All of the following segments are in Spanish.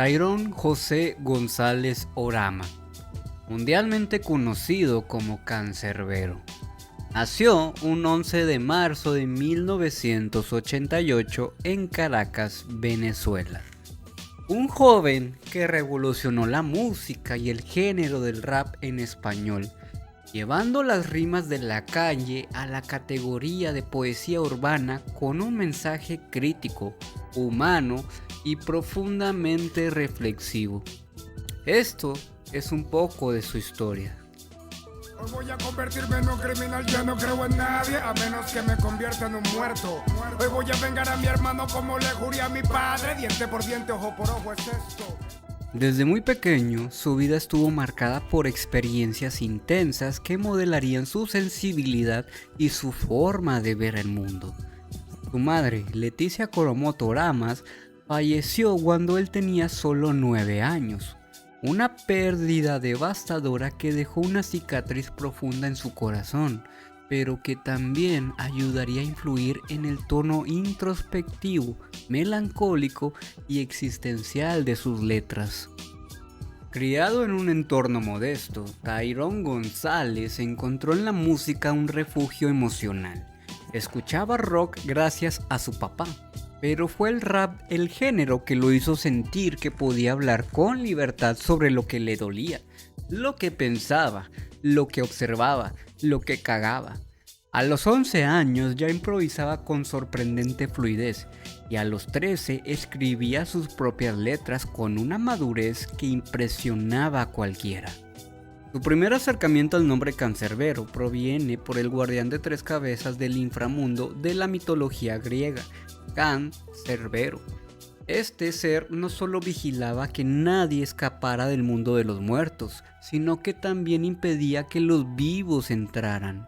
Tyrone José González Orama, mundialmente conocido como Cancerbero, nació un 11 de marzo de 1988 en Caracas, Venezuela. Un joven que revolucionó la música y el género del rap en español, llevando las rimas de la calle a la categoría de poesía urbana con un mensaje crítico, humano y profundamente reflexivo. Esto es un poco de su historia. Hoy voy a convertirme en un criminal, ya no creo en nadie, a menos que me convierta en un muerto. Hoy voy a vengar a mi hermano como le juré a mi padre, diente por diente, ojo por ojo es esto. Desde muy pequeño, su vida estuvo marcada por experiencias intensas que modelarían su sensibilidad y su forma de ver el mundo. Su madre, Leticia Coromoto Oramas, falleció cuando él tenía solo 9 años. Una pérdida devastadora que dejó una cicatriz profunda en su corazón, pero que también ayudaría a influir en el tono introspectivo, melancólico y existencial de sus letras. Criado en un entorno modesto, Tyrone González encontró en la música un refugio emocional. Escuchaba rock gracias a su papá, pero fue el rap el género que lo hizo sentir que podía hablar con libertad sobre lo que le dolía, lo que pensaba, lo que observaba, lo que cagaba. A los 11 años ya improvisaba con sorprendente fluidez y a los 13 escribía sus propias letras con una madurez que impresionaba a cualquiera. Su primer acercamiento al nombre Cancerbero proviene por el guardián de 3 cabezas del inframundo de la mitología griega, Cancerbero. Este ser no solo vigilaba que nadie escapara del mundo de los muertos, sino que también impedía que los vivos entraran.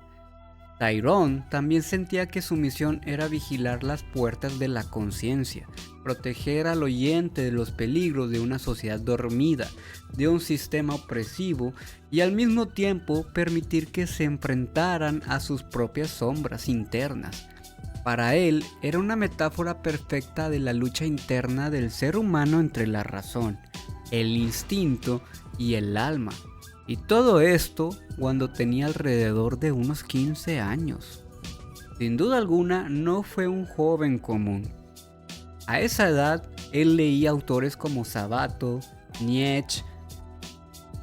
Tyrone también sentía que su misión era vigilar las puertas de la conciencia, proteger al oyente de los peligros de una sociedad dormida, de un sistema opresivo y al mismo tiempo permitir que se enfrentaran a sus propias sombras internas. Para él era una metáfora perfecta de la lucha interna del ser humano entre la razón, el instinto y el alma. Y todo esto cuando tenía alrededor de unos 15 años. Sin duda alguna no fue un joven común. A esa edad él leía autores como Sabato, Nietzsche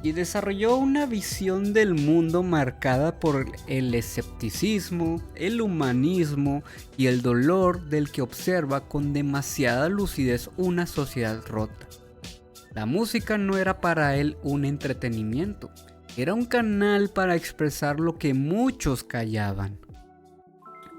y desarrolló una visión del mundo marcada por el escepticismo, el humanismo y el dolor del que observa con demasiada lucidez una sociedad rota. La música no era para él un entretenimiento, era un canal para expresar lo que muchos callaban.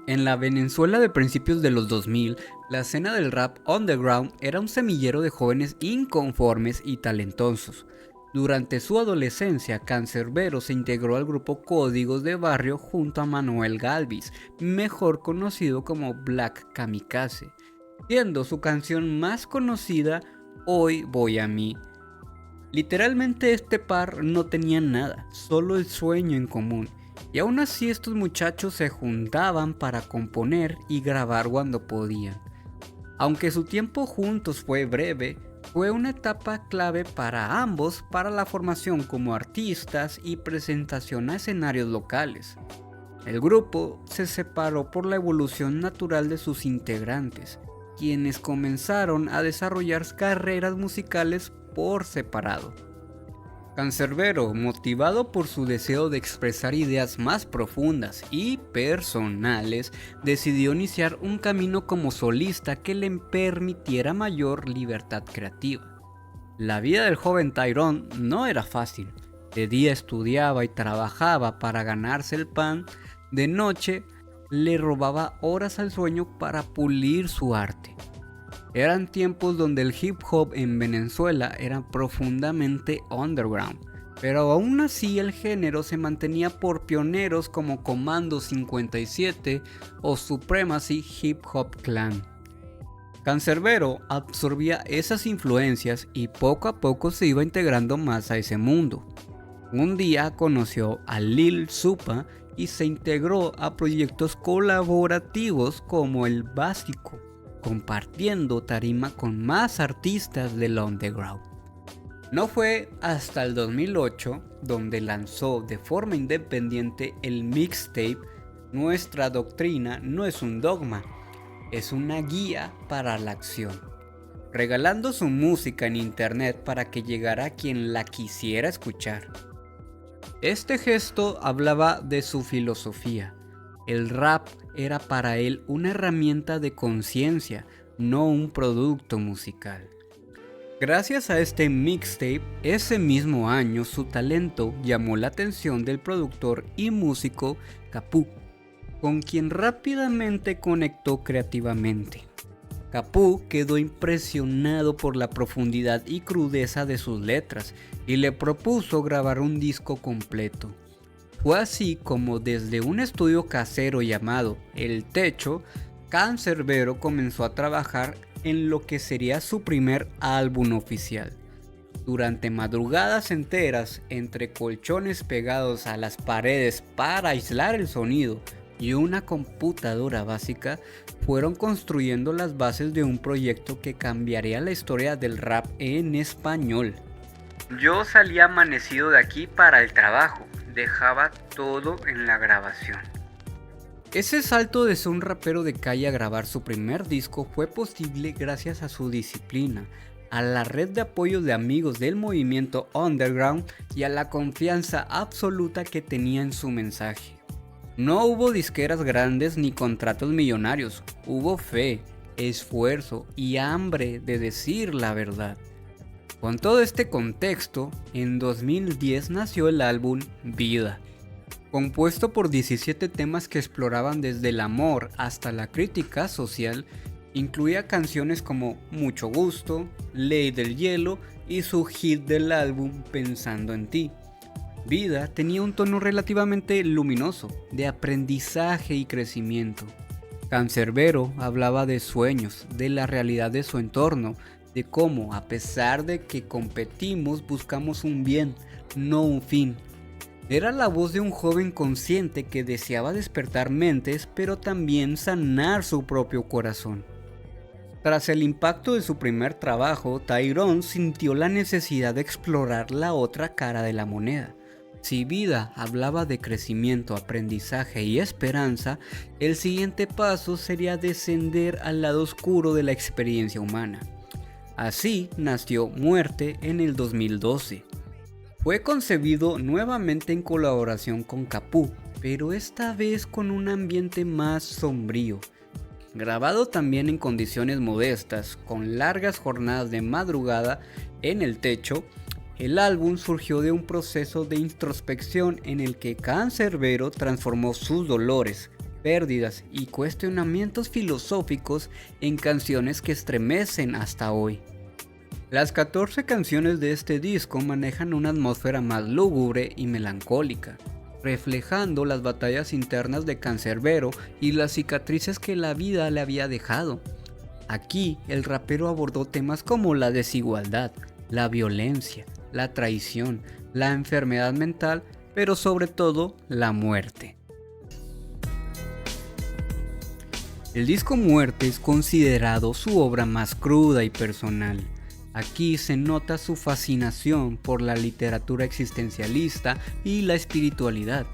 En la Venezuela de principios de los 2000, la escena del rap underground era un semillero de jóvenes inconformes y talentosos. Durante su adolescencia, Cancerbero se integró al grupo Códigos de Barrio junto a Manuel Galvis, mejor conocido como Black Kamikaze, siendo su canción más conocida Hoy voy a mí. Literalmente este par no tenía nada, solo el sueño en común, y aún así estos muchachos se juntaban para componer y grabar cuando podían. Aunque su tiempo juntos fue breve, fue una etapa clave para ambos para la formación como artistas y presentación a escenarios locales. El grupo se separó por la evolución natural de sus integrantes, quienes comenzaron a desarrollar carreras musicales por separado. Cancerbero, motivado por su deseo de expresar ideas más profundas y personales, decidió iniciar un camino como solista que le permitiera mayor libertad creativa. La vida del joven Tyrone no era fácil. De día estudiaba y trabajaba para ganarse el pan, de noche le robaba horas al sueño para pulir su arte. Eran tiempos donde el hip hop en Venezuela era profundamente underground, pero aún así el género se mantenía por pioneros como Comando 57 o Supremacy Hip Hop Clan. Cancerbero absorbía esas influencias y poco a poco se iba integrando más a ese mundo. Un día conoció a Lil Supa y se integró a proyectos colaborativos como El Básico, compartiendo tarima con más artistas del underground. No fue hasta el 2008 donde lanzó de forma independiente el mixtape Nuestra Doctrina No Es un Dogma, es una guía para la acción, regalando su música en internet para que llegara a quien la quisiera escuchar. Este gesto hablaba de su filosofía. El rap era para él una herramienta de conciencia, no un producto musical. Gracias a este mixtape, ese mismo año su talento llamó la atención del productor y músico Capú, con quien rápidamente conectó creativamente. Capú quedó impresionado por la profundidad y crudeza de sus letras y le propuso grabar un disco completo. Fue así como desde un estudio casero llamado El Techo, Canserbero comenzó a trabajar en lo que sería su primer álbum oficial. Durante madrugadas enteras, entre colchones pegados a las paredes para aislar el sonido y una computadora básica, fueron construyendo las bases de un proyecto que cambiaría la historia del rap en español. Yo salía amanecido de aquí para el trabajo, dejaba todo en la grabación. Ese salto de ser un rapero de calle a grabar su primer disco fue posible gracias a su disciplina, a la red de apoyo de amigos del movimiento underground y a la confianza absoluta que tenía en su mensaje. No hubo disqueras grandes ni contratos millonarios, hubo fe, esfuerzo y hambre de decir la verdad. Con todo este contexto, en 2010 nació el álbum Vida, compuesto por 17 temas que exploraban desde el amor hasta la crítica social. Incluía canciones como Mucho Gusto, Ley del Hielo y su hit del álbum Pensando en Ti. Vida tenía un tono relativamente luminoso, de aprendizaje y crecimiento. Canserbero hablaba de sueños, de la realidad de su entorno, de cómo, a pesar de que competimos, buscamos un bien, no un fin. Era la voz de un joven consciente que deseaba despertar mentes, pero también sanar su propio corazón. Tras el impacto de su primer trabajo, Tyrone sintió la necesidad de explorar la otra cara de la moneda. Si Vida hablaba de crecimiento, aprendizaje y esperanza, el siguiente paso sería descender al lado oscuro de la experiencia humana. Así nació Muerte en el 2012. Fue concebido nuevamente en colaboración con Capú, pero esta vez con un ambiente más sombrío. Grabado también en condiciones modestas, con largas jornadas de madrugada en el techo, el álbum surgió de un proceso de introspección en el que Canserbero transformó sus dolores, pérdidas y cuestionamientos filosóficos en canciones que estremecen hasta hoy. Las 14 canciones de este disco manejan una atmósfera más lúgubre y melancólica, reflejando las batallas internas de Canserbero y las cicatrices que la vida le había dejado. Aquí, el rapero abordó temas como la desigualdad, la violencia, la traición, la enfermedad mental, pero sobre todo la muerte. El disco Muerte es considerado su obra más cruda y personal. Aquí se nota su fascinación por la literatura existencialista y la espiritualidad,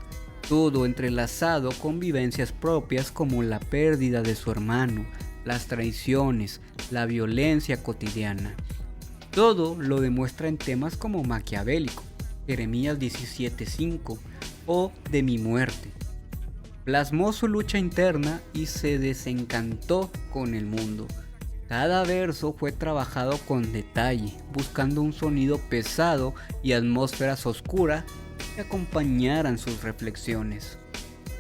todo entrelazado con vivencias propias como la pérdida de su hermano, las traiciones, la violencia cotidiana. Todo lo demuestra en temas como Maquiavélico, Jeremías 17:5 o De mi muerte. Plasmó su lucha interna y se desencantó con el mundo. Cada verso fue trabajado con detalle, buscando un sonido pesado y atmósferas oscuras que acompañaran sus reflexiones.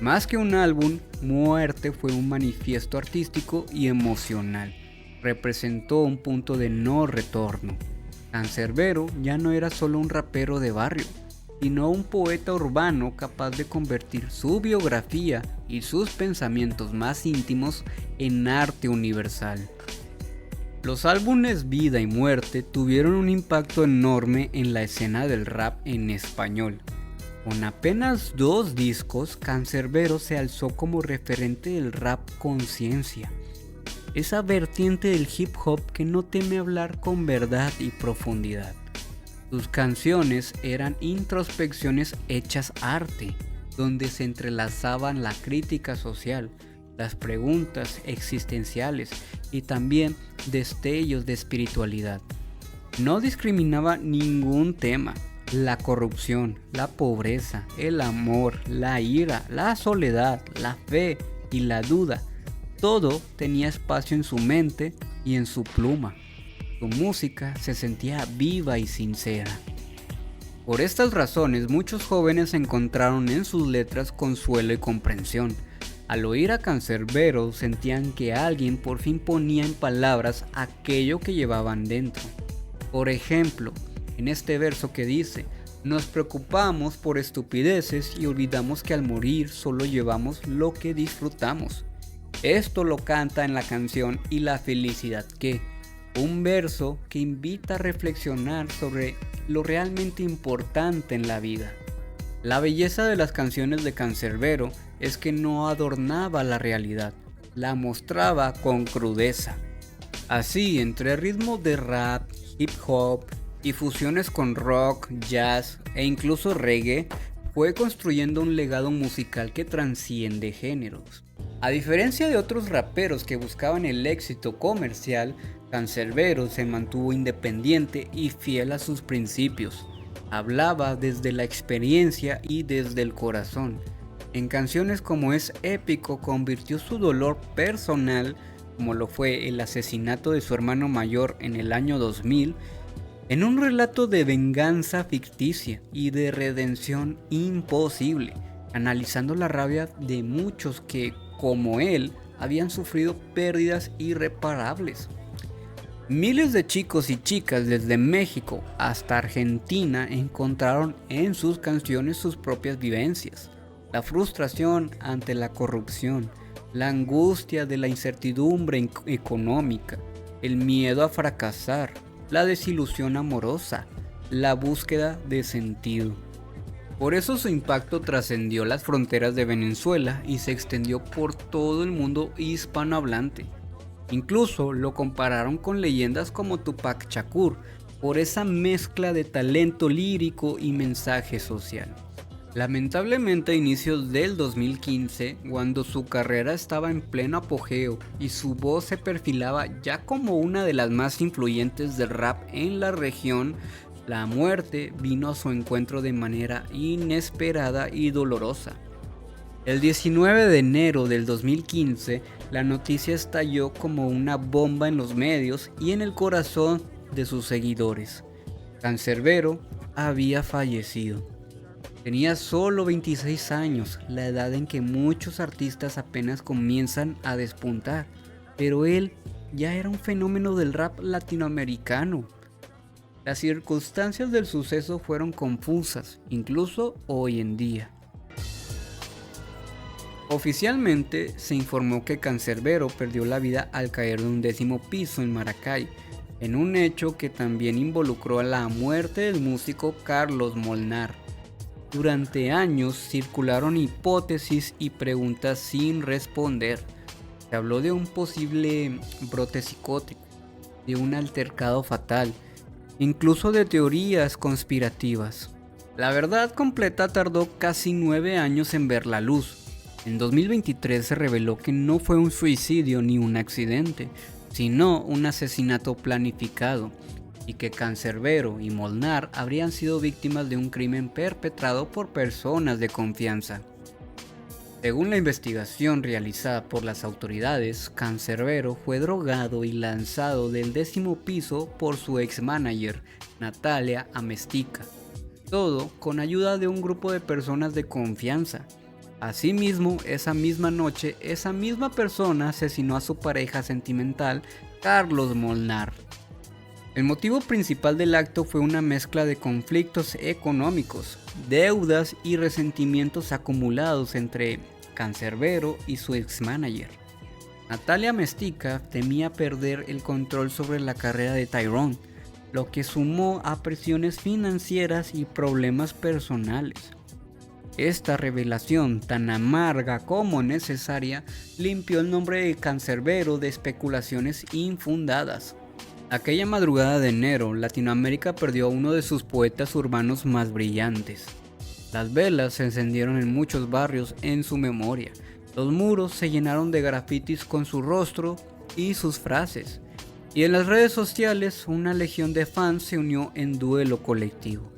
Más que un álbum, Muerte fue un manifiesto artístico y emocional. Representó un punto de no retorno. Canserbero ya no era solo un rapero de barrio, sino un poeta urbano capaz de convertir su biografía y sus pensamientos más íntimos en arte universal. Los álbumes Vida y Muerte tuvieron un impacto enorme en la escena del rap en español. Con apenas 2 discos, Canserbero se alzó como referente del rap conciencia. esa vertiente del hip hop que no teme hablar con verdad y profundidad. Sus canciones eran introspecciones hechas arte, donde se entrelazaban la crítica social, las preguntas existenciales y también destellos de espiritualidad. No discriminaba ningún tema: la corrupción, la pobreza, el amor, la ira, la soledad, la fe y la duda. Todo tenía espacio en su mente y en su pluma. Su música se sentía viva y sincera. Por estas razones, muchos jóvenes encontraron en sus letras consuelo y comprensión. Al oír a Canserbero sentían que alguien por fin ponía en palabras aquello que llevaban dentro. Por ejemplo, en este verso que dice: nos preocupamos por estupideces y olvidamos que al morir solo llevamos lo que disfrutamos. Esto lo canta en la canción Y la felicidad que, un verso que invita a reflexionar sobre lo realmente importante en la vida. La belleza de las canciones de Canserbero es que no adornaba la realidad, la mostraba con crudeza. Así, entre ritmos de rap, hip hop y fusiones con rock, jazz e incluso reggae, fue construyendo un legado musical que trasciende géneros. A diferencia de otros raperos que buscaban el éxito comercial, Canserbero se mantuvo independiente y fiel a sus principios. Hablaba desde la experiencia y desde el corazón. En canciones como Es Épico convirtió su dolor personal, como lo fue el asesinato de su hermano mayor en el año 2000, en un relato de venganza ficticia y de redención imposible, analizando la rabia de muchos que, como él, habían sufrido pérdidas irreparables. Miles de chicos y chicas desde México hasta Argentina encontraron en sus canciones sus propias vivencias: la frustración ante la corrupción, la angustia de la incertidumbre económica, el miedo a fracasar, la desilusión amorosa, la búsqueda de sentido. Por eso su impacto trascendió las fronteras de Venezuela y se extendió por todo el mundo hispanohablante. Incluso lo compararon con leyendas como Tupac Shakur por esa mezcla de talento lírico y mensaje social. Lamentablemente, a inicios del 2015, cuando su carrera estaba en pleno apogeo y su voz se perfilaba ya como una de las más influyentes del rap en la región, la muerte vino a su encuentro de manera inesperada y dolorosa. El 19 de enero del 2015, la noticia estalló como una bomba en los medios y en el corazón de sus seguidores. Canserbero había fallecido. Tenía solo 26 años, la edad en que muchos artistas apenas comienzan a despuntar, pero él ya era un fenómeno del rap latinoamericano. Las circunstancias del suceso fueron confusas, incluso hoy en día. Oficialmente se informó que Canserbero perdió la vida al caer de un 10º piso en Maracay, en un hecho que también involucró a la muerte del músico Carlos Molnar. Durante años circularon hipótesis y preguntas sin responder. Se habló de un posible brote psicótico, de un altercado fatal, incluso de teorías conspirativas. La verdad completa tardó casi 9 años en ver la luz. En 2023 se reveló que no fue un suicidio ni un accidente, sino un asesinato planificado, y que Canserbero y Molnar habrían sido víctimas de un crimen perpetrado por personas de confianza. Según la investigación realizada por las autoridades, Canserbero fue drogado y lanzado del 10º piso por su ex-manager, Natalia Amestica, todo con ayuda de un grupo de personas de confianza. Asimismo, esa misma noche, esa misma persona asesinó a su pareja sentimental, Carlos Molnar. El motivo principal del acto fue una mezcla de conflictos económicos, deudas y resentimientos acumulados entre Canserbero y su ex-manager. Natalia Amestica temía perder el control sobre la carrera de Tyrone, lo que sumó a presiones financieras y problemas personales. Esta revelación, tan amarga como necesaria, limpió el nombre de Cancerbero de especulaciones infundadas. Aquella madrugada de enero, Latinoamérica perdió a uno de sus poetas urbanos más brillantes. Las velas se encendieron en muchos barrios en su memoria. Los muros se llenaron de grafitis con su rostro y sus frases. Y en las redes sociales, una legión de fans se unió en duelo colectivo.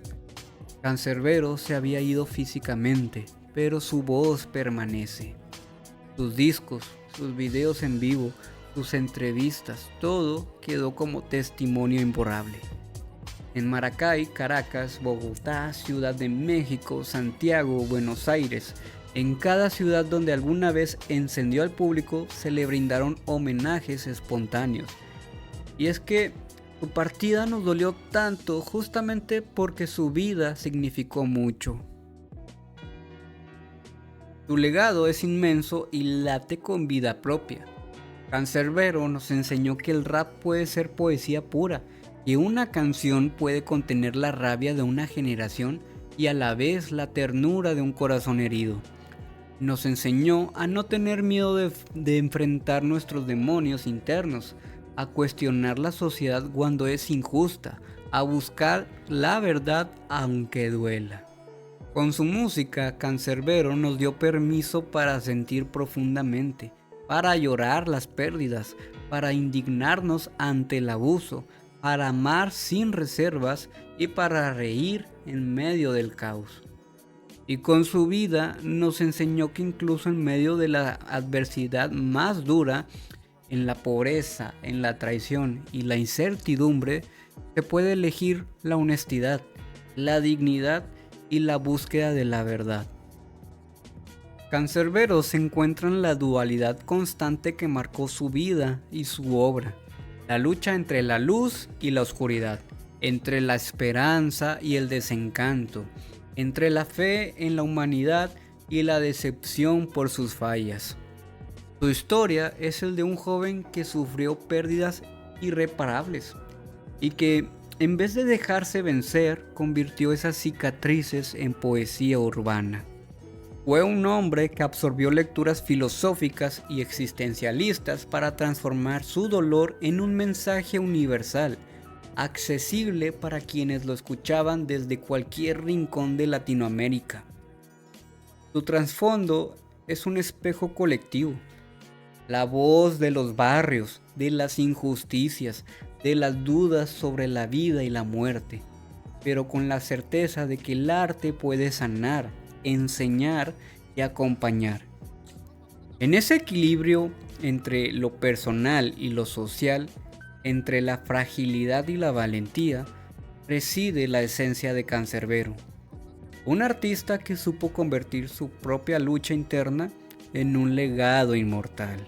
Cancerbero se había ido físicamente, pero su voz permanece. Sus discos, sus videos en vivo, sus entrevistas, todo quedó como testimonio imborrable. En Maracay, Caracas, Bogotá, Ciudad de México, Santiago, Buenos Aires, en cada ciudad donde alguna vez encendió al público se le brindaron homenajes espontáneos. Y es que su partida nos dolió tanto justamente porque su vida significó mucho. Su legado es inmenso y late con vida propia. Cancerbero nos enseñó que el rap puede ser poesía pura, que una canción puede contener la rabia de una generación y a la vez la ternura de un corazón herido. Nos enseñó a no tener miedo de enfrentar nuestros demonios internos, a cuestionar la sociedad cuando es injusta, a buscar la verdad aunque duela. Con su música, Cancerbero nos dio permiso para sentir profundamente, para llorar las pérdidas, para indignarnos ante el abuso, para amar sin reservas y para reír en medio del caos. Y con su vida nos enseñó que incluso en medio de la adversidad más dura, en la pobreza, en la traición y la incertidumbre, se puede elegir la honestidad, la dignidad y la búsqueda de la verdad. Cancerbero se encuentra en la dualidad constante que marcó su vida y su obra, la lucha entre la luz y la oscuridad, entre la esperanza y el desencanto, entre la fe en la humanidad y la decepción por sus fallas. Su historia es el de un joven que sufrió pérdidas irreparables y que, en vez de dejarse vencer, convirtió esas cicatrices en poesía urbana. Fue un hombre que absorbió lecturas filosóficas y existencialistas para transformar su dolor en un mensaje universal, accesible para quienes lo escuchaban desde cualquier rincón de Latinoamérica. Su trasfondo es un espejo colectivo, la voz de los barrios, de las injusticias, de las dudas sobre la vida y la muerte, pero con la certeza de que el arte puede sanar, enseñar y acompañar. En ese equilibrio entre lo personal y lo social, entre la fragilidad y la valentía, reside la esencia de Cancerbero, un artista que supo convertir su propia lucha interna en un legado inmortal.